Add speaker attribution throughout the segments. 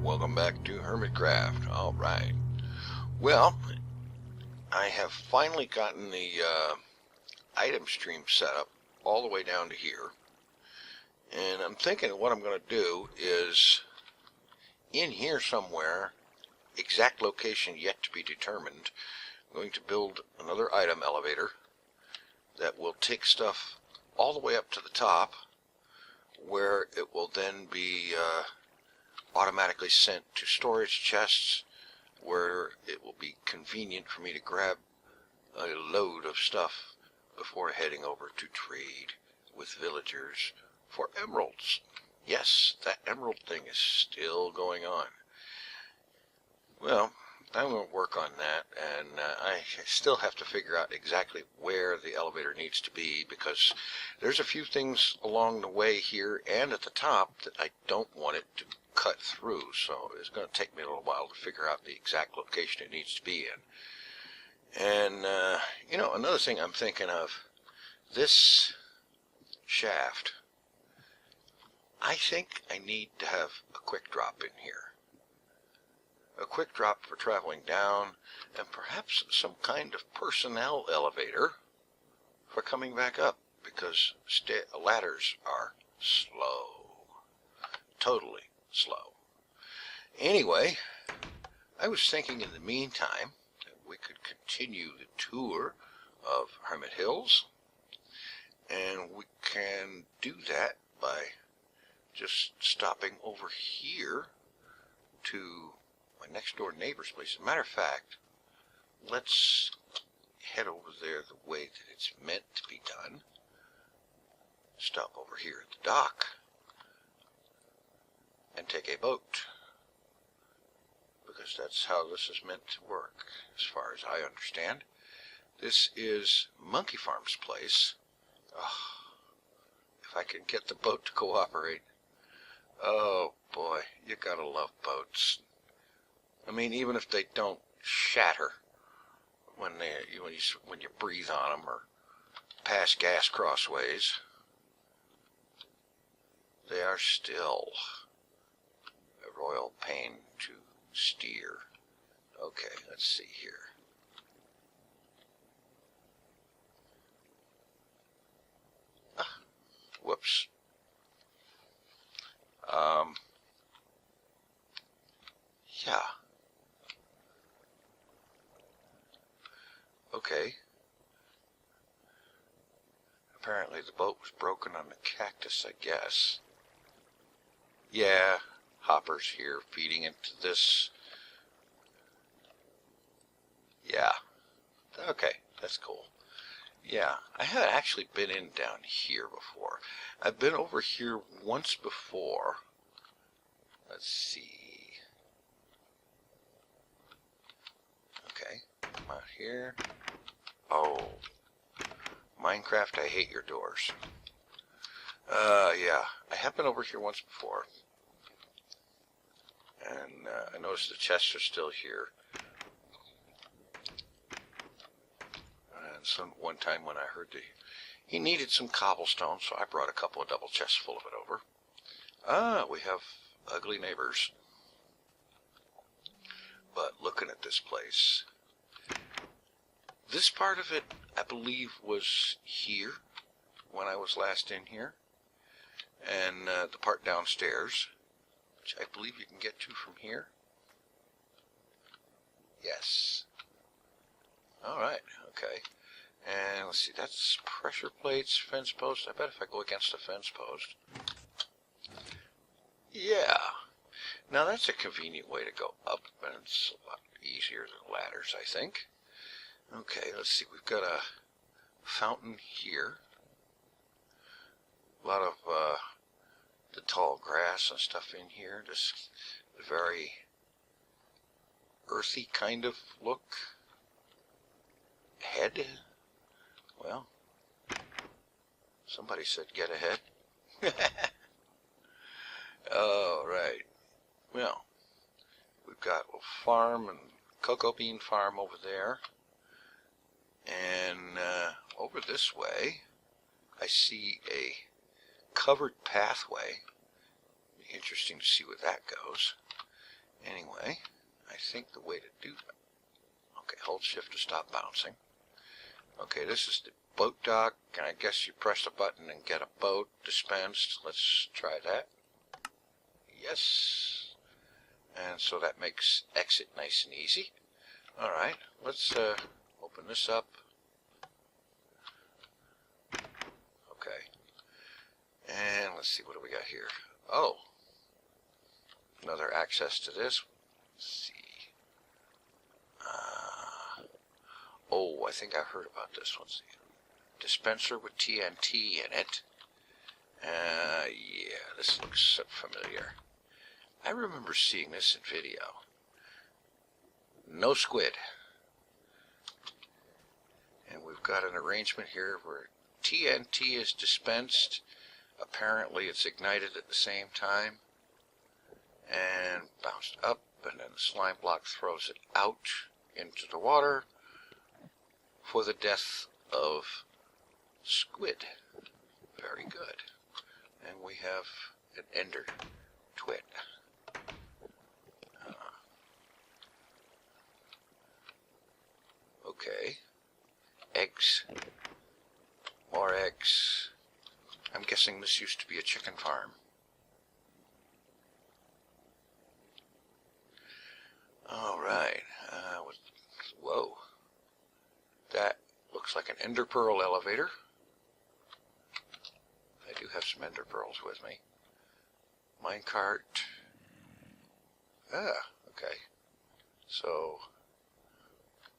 Speaker 1: Welcome back to Hermitcraft. Alright. Well, I have finally gotten the item stream set up all the way down to here. And I'm thinking what I'm going to do is, in here somewhere, exact location yet to be determined, I'm going to build another item elevator that will take stuff all the way up to the top, where it will then be automatically sent to storage chests, where it will be convenient for me to grab a load of stuff before heading over to trade with villagers for emeralds. Yes, that emerald thing is still going on. Well, I'm going to work on that, and I still have to figure out exactly where the elevator needs to be, because there's a few things along the way here and at the top that I don't want it to cut through, so it's going to take me a little while to figure out the exact location it needs to be in. And, you know, another thing I'm thinking of, this shaft, I think I need to have a quick drop in here. A quick drop for traveling down, and perhaps some kind of personnel elevator for coming back up, because ladders are slow. Totally slow. Anyway, I was thinking in the meantime that we could continue the tour of Hermit Hills, and we can do that by just stopping over here to my next door neighbor's place. As a matter of fact, let's head over there the way that it's meant to be done. Stop over here at the dock and take a boat, because that's how this is meant to work, as far as I understand. This is Monkeyfarm's place. Oh, if I can get the boat to cooperate. Oh boy, you gotta love boats. I mean, even if they don't shatter when you breathe on them or pass gas crossways, they are still a royal pain to steer. Okay, let's see here. Whoops. Yeah. Okay. Apparently the boat was broken on the cactus, I guess. Yeah, hoppers here feeding into this. Yeah. Okay, that's cool. Yeah, I had actually been in down here before. I've been over here once before. Let's see. Okay, come out here. Oh, Minecraft, I hate your doors. Yeah, I have been over here once before. And I noticed the chests are still here. And one time when I heard he needed some cobblestone, so I brought a couple of double chests full of it over. Ah, we have ugly neighbors. But looking at this place, this part of it, I believe, was here when I was last in here. And the part downstairs, which I believe you can get to from here. Yes. Alright, okay. And let's see, that's pressure plates, fence post. I bet if I go against a fence post. Yeah. Now that's a convenient way to go up, and it's a lot easier than ladders, I think. Okay, let's see, we've got a fountain here. A lot of the tall grass and stuff in here. Just a very earthy kind of look. Head. Well, somebody said get ahead. Alright. Well, we've got a farm and cocoa bean farm over there. And over this way, I see a covered pathway. Interesting to see where that goes. Anyway, I think the way to do that. Okay, hold shift to stop bouncing. Okay, this is the boat dock, and I guess you press a button and get a boat dispensed. Let's try that. Yes. And so that makes exit nice and easy. Alright, let's open this up. Okay. And let's see, what do we got here? Oh. Another access to this. Let's see. Oh, I think I heard about this one. Dispenser with TNT in it. Yeah, this looks familiar. I remember seeing this in video. No squid. And we've got an arrangement here where TNT is dispensed. Apparently it's ignited at the same time. And bounced up, and then the slime block throws it out into the water for the death of squid. Very good. And we have an ender twit. Okay. Eggs. More eggs. I'm guessing this used to be a chicken farm. Alright. Whoa. That looks like an ender pearl elevator. I do have some ender pearls with me. Minecart. Okay. So,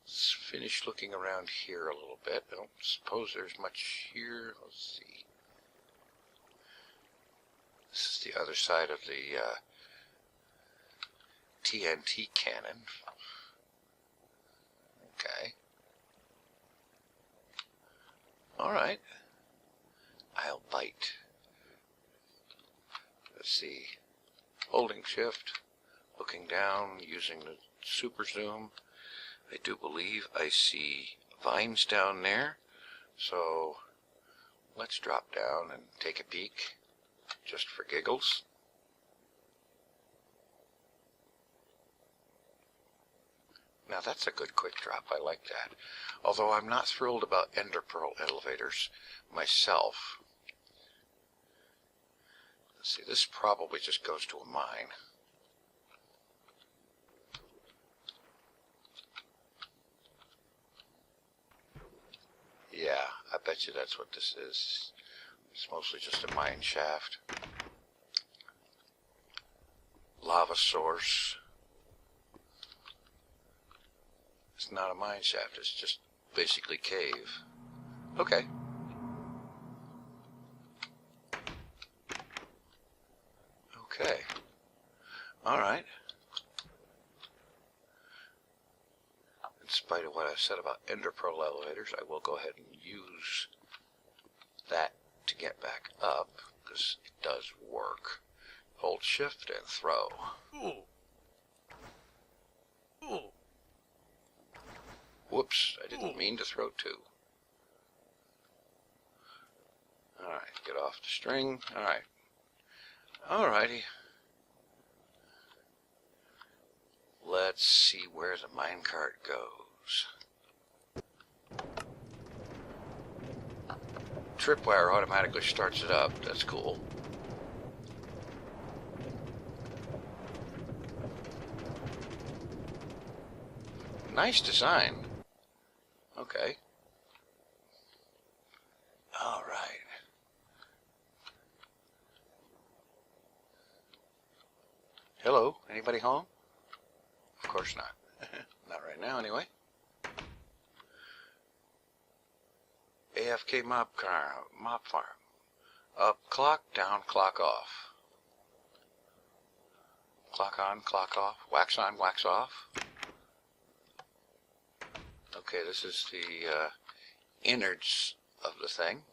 Speaker 1: let's finish looking around here a little bit. I don't suppose there's much here. Let's see. This is the other side of the TNT cannon. Okay. Alright. I'll bite. Let's see. Holding shift, looking down, using the super zoom. I do believe I see vines down there. So let's drop down and take a peek, just for giggles. Now that's a good quick drop. I like that. Although I'm not thrilled about ender pearl elevators myself. Let's see, this probably just goes to a mine. Yeah, I bet you that's what this is. It's mostly just a mine shaft. Lava source. It's not a mine shaft, it's just basically cave. Okay. Okay. Alright. In spite of what I said about ender pearl elevators, I will go ahead and use that to get back up, because it does work. Hold shift and throw. Whoops, I didn't mean to throw two. Alright, get off the string. Alright. Alrighty. Let's see where the minecart goes. Tripwire automatically starts it up. That's cool. Nice design. Okay. All right. Hello, anybody home? Of course not. Not right now, anyway. AFK mob farm. Up clock, down clock off. Clock on, clock off. Wax on, wax off. Okay, this is the innards of the thing.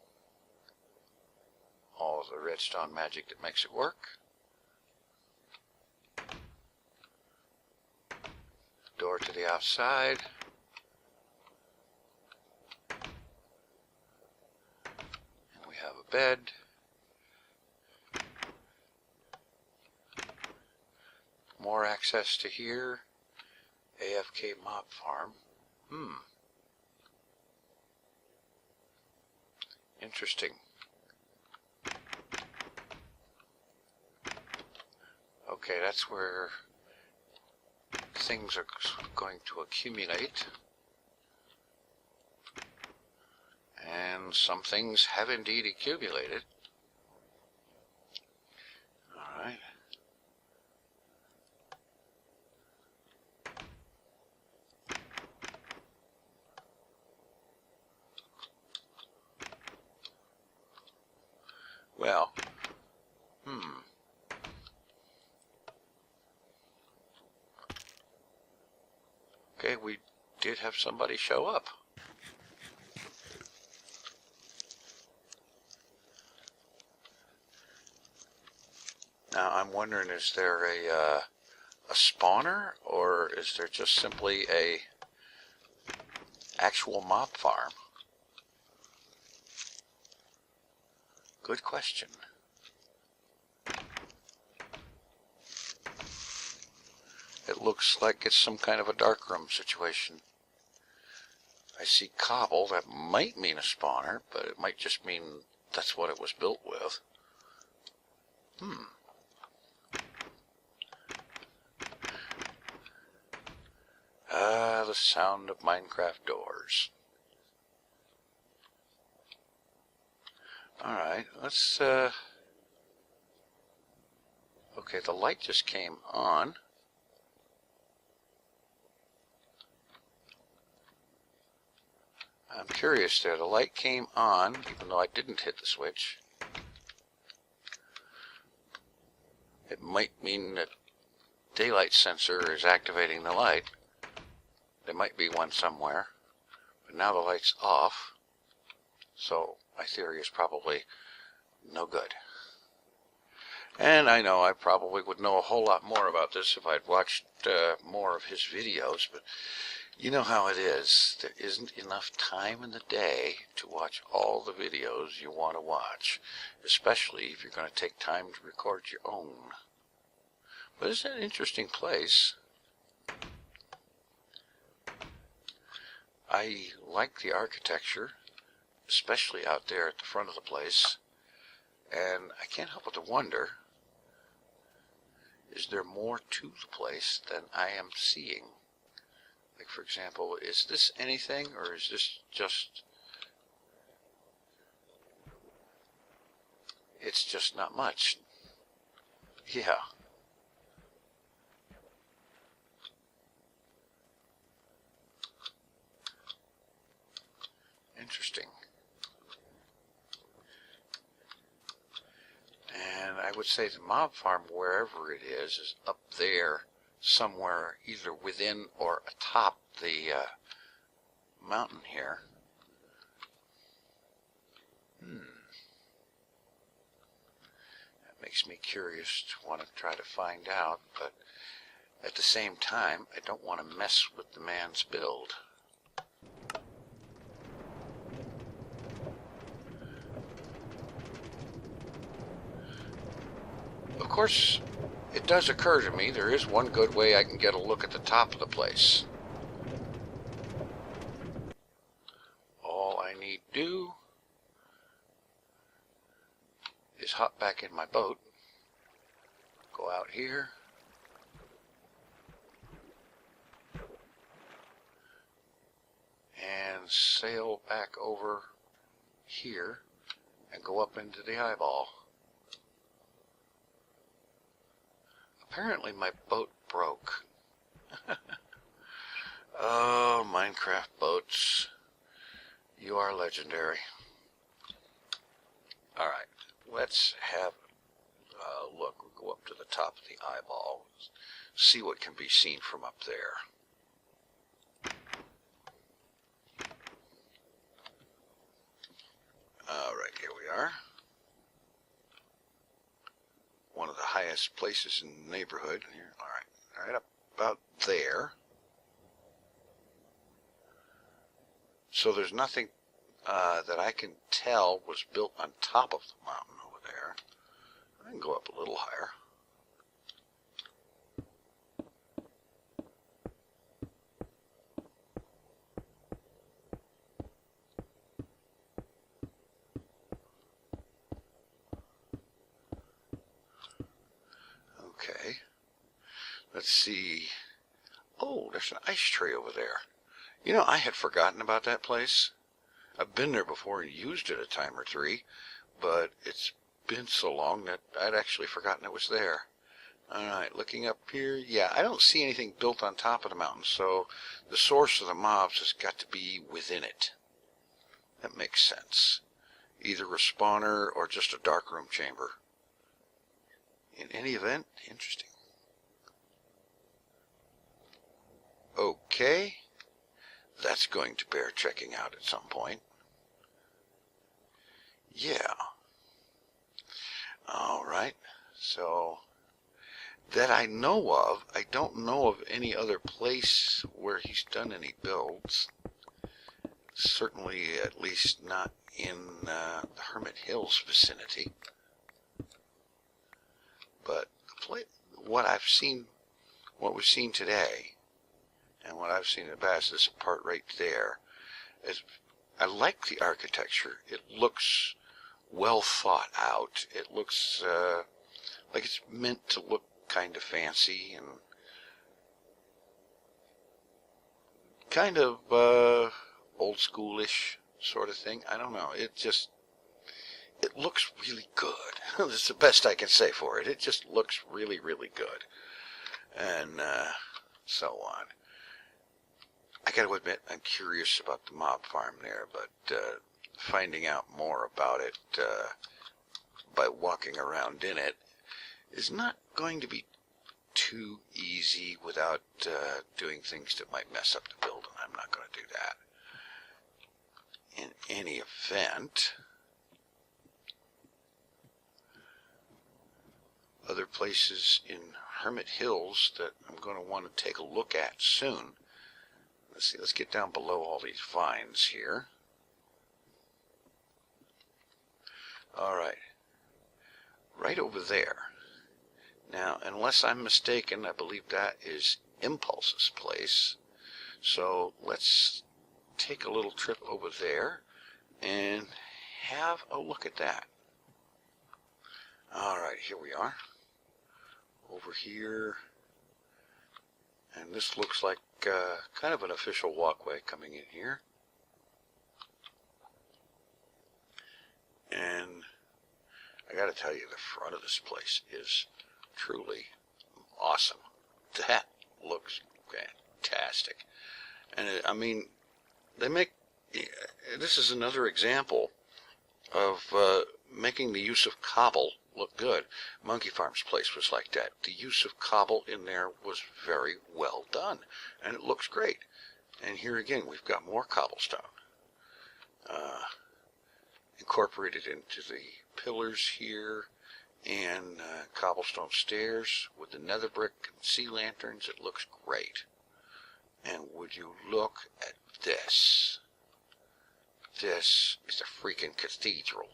Speaker 1: All of the redstone magic that makes it work. Door to the outside. And we have a bed. more access to here. AFK Mob Farm. Interesting. Okay, that's where things are going to accumulate. And some things have indeed accumulated. Alright. Well, okay, we did have somebody show up. Now I'm wondering, is there a spawner, or is there just simply a actual mob farm? Good question. It looks like it's some kind of a darkroom situation. I see cobble. That might mean a spawner, but it might just mean that's what it was built with. The sound of Minecraft doors. Alright, let's, okay, the light just came on. I'm curious there. The light came on, even though I didn't hit the switch. It might mean that daylight sensor is activating the light. There might be one somewhere. But now the light's off. So my theory is probably no good. And I know I probably would know a whole lot more about this if I'd watched more of his videos, but you know how it is. There isn't enough time in the day to watch all the videos you want to watch, especially if you're going to take time to record your own. But it's an interesting place. I like the architecture, especially out there at the front of the place, and I can't help but to wonder, is there more to the place than I am seeing? Like, for example, is this anything, or is this just... It's just not much. Yeah. Interesting. And I would say the mob farm, wherever it is up there somewhere, either within or atop the mountain here. That makes me curious to want to try to find out, but at the same time, I don't want to mess with the man's build. Of course, it does occur to me there is one good way I can get a look at the top of the place. All I need to do is hop back in my boat, go out here, and sail back over here and go up into the eyeball. Apparently my boat broke. Oh, Minecraft boats. You are legendary. Alright, let's have a look. We'll go up to the top of the eyeball, see what can be seen from up there. Alright, here we are. One of the highest places in the neighborhood. Here, all right up about there. So there's nothing that I can tell was built on top of the mountain over there. I can go up a little higher. Okay. Let's see. Oh, there's an ice tray over there. You know, I had forgotten about that place. I've been there before and used it a time or three, but it's been so long that I'd actually forgotten it was there. Alright, looking up here, yeah, I don't see anything built on top of the mountain, so the source of the mobs has got to be within it. That makes sense. Either a spawner or just a darkroom chamber. In any event, interesting. Okay, that's going to bear checking out at some point. Yeah. Alright, so that I know of, I don't know of any other place where he's done any builds. Certainly, at least not in the Hermit Hills vicinity. But what I've seen, what we've seen today, and what I've seen in the past, this part right there, is I like the architecture. It looks well thought out. It looks like it's meant to look kind of fancy and kind of old schoolish sort of thing. I don't know. It looks really good. That's the best I can say for it. It just looks really, really good. And so on. I gotta admit, I'm curious about the mob farm there, but finding out more about it by walking around in it is not going to be too easy without doing things that might mess up the build, and I'm not going to do that. In any event, other places in Hermit Hills that I'm going to want to take a look at soon. Let's see, let's get down below all these vines here. Alright, right over there. Now, unless I'm mistaken, I believe that is Impulse's place. So let's take a little trip over there and have a look at that. Alright, here we are. Over here. And this looks like kind of an official walkway coming in here. And I gotta tell you, the front of this place is truly awesome. That looks fantastic. And I mean, they make, this is another example of making the use of cobble look good. Monkeyfarm's place was like that. The use of cobble in there was very well done, and it looks great. And here again, we've got more cobblestone incorporated into the pillars here, and cobblestone stairs with the nether brick and sea lanterns. It looks great. And would you look at this? This is a freaking cathedral.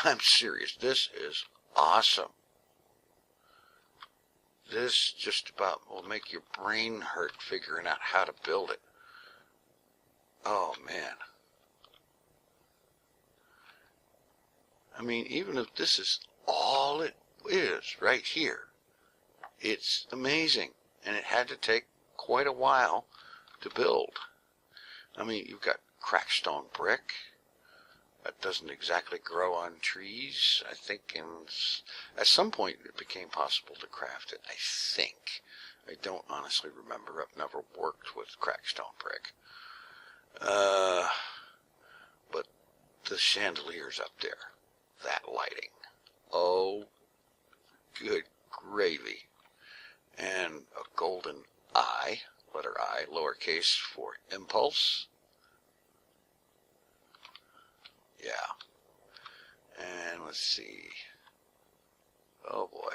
Speaker 1: I'm serious. This is awesome. This just about will make your brain hurt figuring out how to build it. Oh, man. I mean, even if this is all it is right here, it's amazing. And it had to take quite a while to build. I mean, you've got crackstone brick. That doesn't exactly grow on trees. I think at some point it became possible to craft it. I think. I don't honestly remember. I've never worked with crackstone brick. But the chandeliers up there, that lighting. Oh, good gravy. And a golden eye, letter I, lowercase, for impulse. Yeah. And let's see. Oh boy.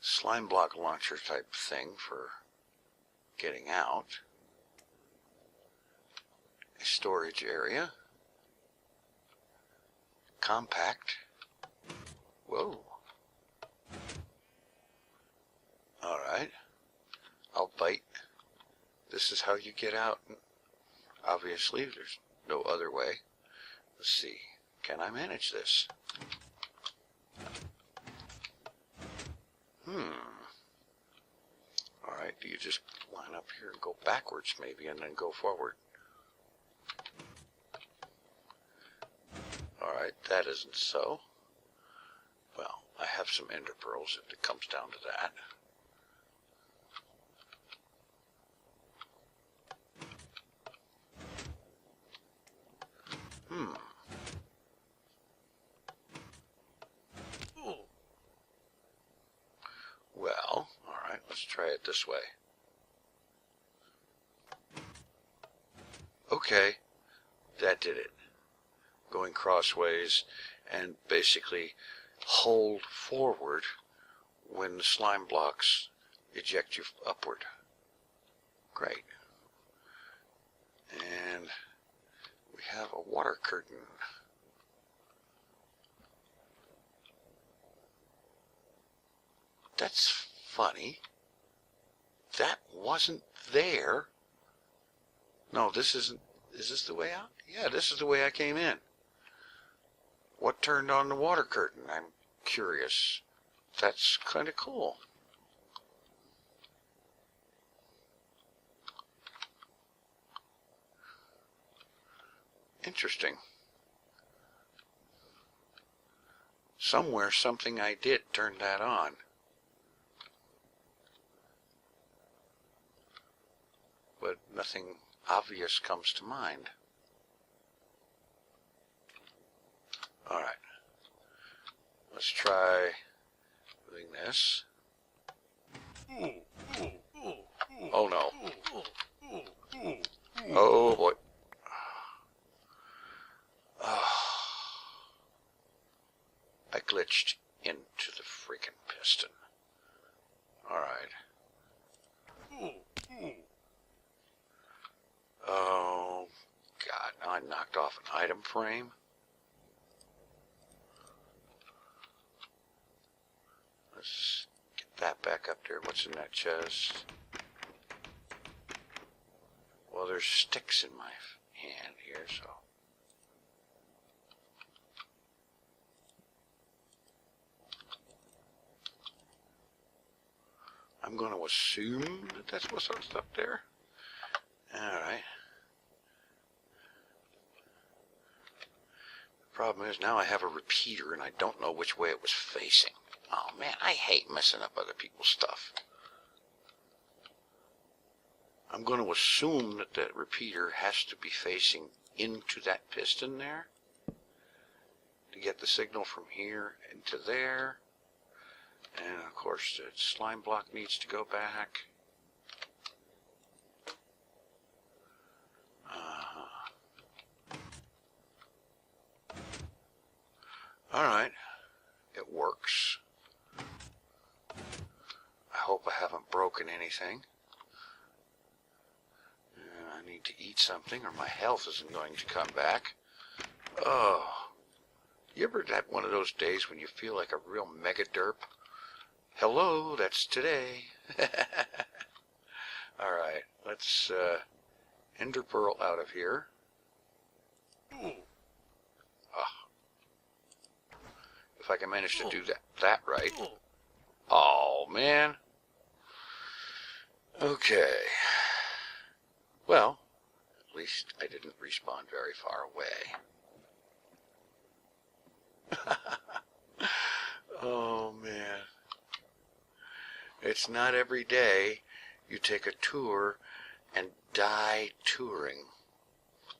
Speaker 1: Slime block launcher type thing for getting out. A storage area. Compact. Whoa. Alright. I'll bite. This is how you get out. Obviously, there's no other way. Let's see. Can I manage this?
Speaker 2: like, do you just line up here and go backwards maybe and then go forward? Alright, that isn't so. Well, I have some ender pearls if it comes down to that. Well, alright, let's try it this way. Okay, that did it. Going crossways and basically hold forward when the slime blocks eject you upward. Great. And we have a water curtain. That's funny. That wasn't there. No, this isn't. Is this the way out? Yeah, this is the way I came in. What turned on the water curtain? I'm curious. That's kind of cool. Interesting. Somewhere something I did turned that on. But nothing obvious comes to mind. Alright. Let's try doing this. Oh no. Oh boy. I glitched into the freaking piston. Alright. Oh, God. Now I knocked off an item frame. Let's get that back up there. What's in that chest? Well, there's sticks in my hand here, so. I'm going to assume that that's what's up there. Alright. The problem is now I have a repeater and I don't know which way it was facing. Oh man, I hate messing up other people's stuff. I'm going to assume that that repeater has to be facing into that piston there to get the signal from here into there. And of course the slime block needs to go back. Alright, it works. I hope I haven't broken anything. I need to eat something or my health isn't going to come back. Oh, you ever had one of those days when you feel like a real mega derp? Hello, that's today. Alright, let's ender pearl out of here. If I can manage to do that right. Oh, man. Okay. Well, at least I didn't respawn very far away. Oh, man. It's not every day you take a tour and die touring.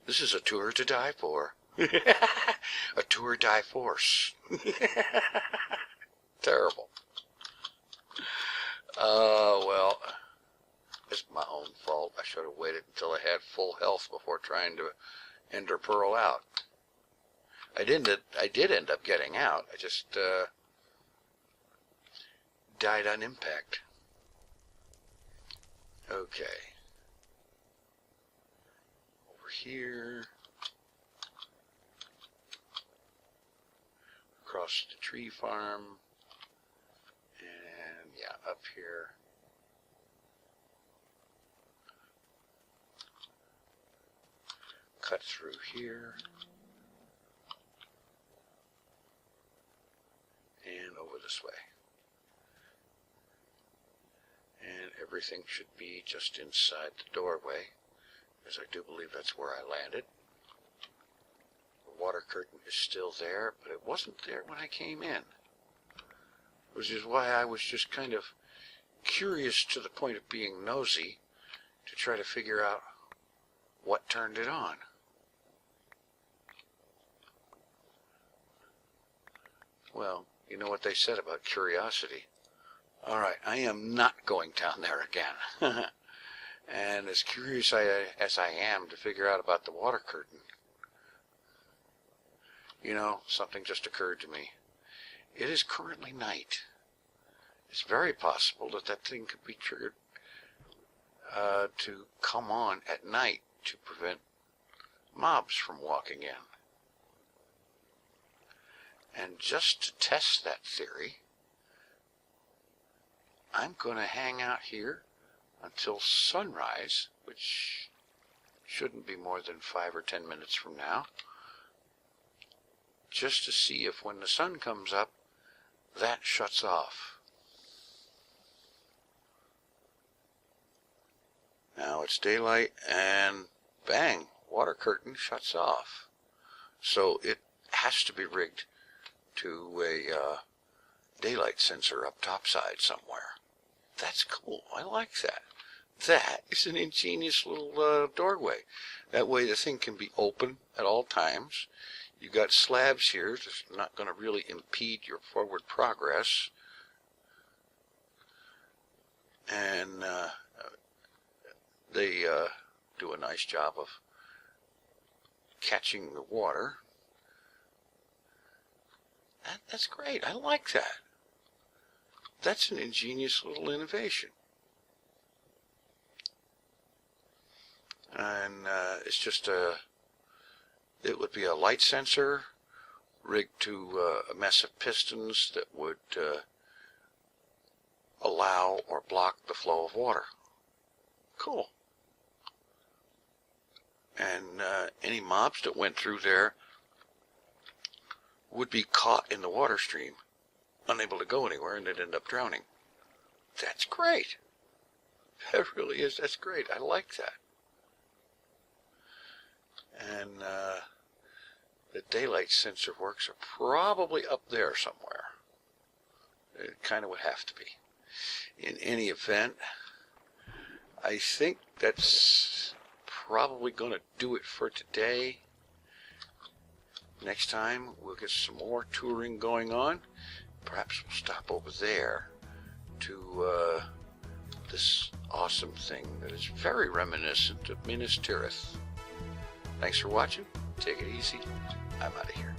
Speaker 2: This is a tour to die for. A tour die force. Terrible. Well, it's my own fault. I should have waited until I had full health before trying to ender pearl out. I did end up getting out. I just died on impact. Okay. Over here. Across the tree farm. And yeah, up here. Cut through here. And over this way. And everything should be just inside the doorway, as I do believe that's where I landed. The water curtain is still there, but it wasn't there when I came in, which is why I was just kind of curious to the point of being nosy to try to figure out what turned it on. Well, you know what they said about curiosity. All right, I am not going down there again. And as curious as I am to figure out about the water curtain, you know, something just occurred to me. It is currently night. It's very possible that that thing could be triggered to come on at night to prevent mobs from walking in. And just to test that theory, I'm going to hang out here until sunrise, which shouldn't be more than 5 or 10 minutes from now, just to see if when the sun comes up, that shuts off. Now it's daylight and bang, water curtain shuts off. So it has to be rigged to a daylight sensor up topside somewhere. That's cool. I like that. That is an ingenious little doorway. That way the thing can be open at all times. You've got slabs here that's not going to really impede your forward progress. And they do a nice job of catching the water. That's great. I like that. That's an ingenious little innovation. And it's just it would be a light sensor rigged to a mess of pistons that would allow or block the flow of water. Cool. And any mobs that went through there would be caught in the water stream, unable to go anywhere, and they'd end up drowning. That's great. That really is. That's great. I like that. And the daylight sensor works are probably up there somewhere. It kind of would have to be. In any event, I think that's probably going to do it for today. Next time we'll get some more touring going on. Perhaps we'll stop over there to this awesome thing that is very reminiscent of Minas Tirith. Thanks for watching. Take it easy. I'm out of here.